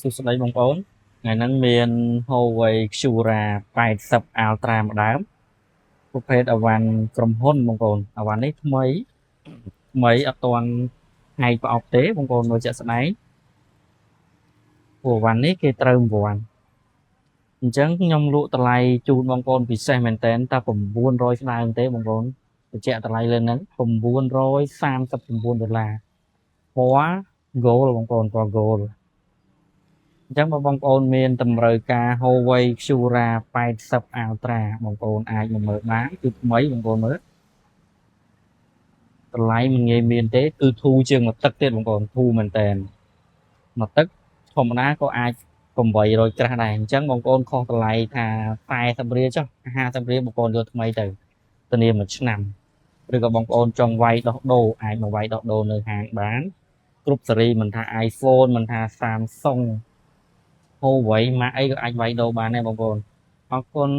សួស្តីបងប្អូនថ្ងៃហ្នឹងមាន Huawei Xura 80 Ultra ម្ដងប្រភេទអវ៉ាន់ក្រុមហ៊ុនបងប្អូនអវ៉ាន់នេះថ្មីអត់ទាន់ថ្ងៃប្រអប់ទេបងប្អូនមើលជាក់ស្ដែងអវ៉ាន់នេះគេត្រូវរង្វាន់អញ្ចឹងខ្ញុំលក់តម្លៃជូនបងប្អូនពិសេសមែនតើតែ900ស្ដើងទេបងប្អូនបញ្ជាក់តម្លៃលើហ្នឹង939ដុល្លារពណ៌ Gold បងប្អូនពណ៌ Gold អញ្ចឹងបើបងប្អូនមានតម្រូវការ Huawei Xura 80 Ultra បងប្អូនអាចមកមើលបានគឺថ្មីបងប្អូនមើលតម្លៃមិនងាយមានទេគឺធូរជាងមួយទឹកទៀតបងប្អូនធូរមែនតើមួយទឹកធម្មតាក៏អាច800ក្រាស់ដែរអញ្ចឹងបងប្អូនខុសតម្លៃថា40រៀលចុះ50រៀលបងប្អូនយកថ្មីទៅធានា1ឆ្នាំឬក៏បងប្អូនចង់វាយដោះដូរអាចមកវាយដោះដូរនៅហាងបានគ្រប់ស៊េរីមិនថា iPhone មិនថា Samsung Huawei ម៉ាកអីក៏អាចវាយដូរបានដែរបងប្អូនអរគុណ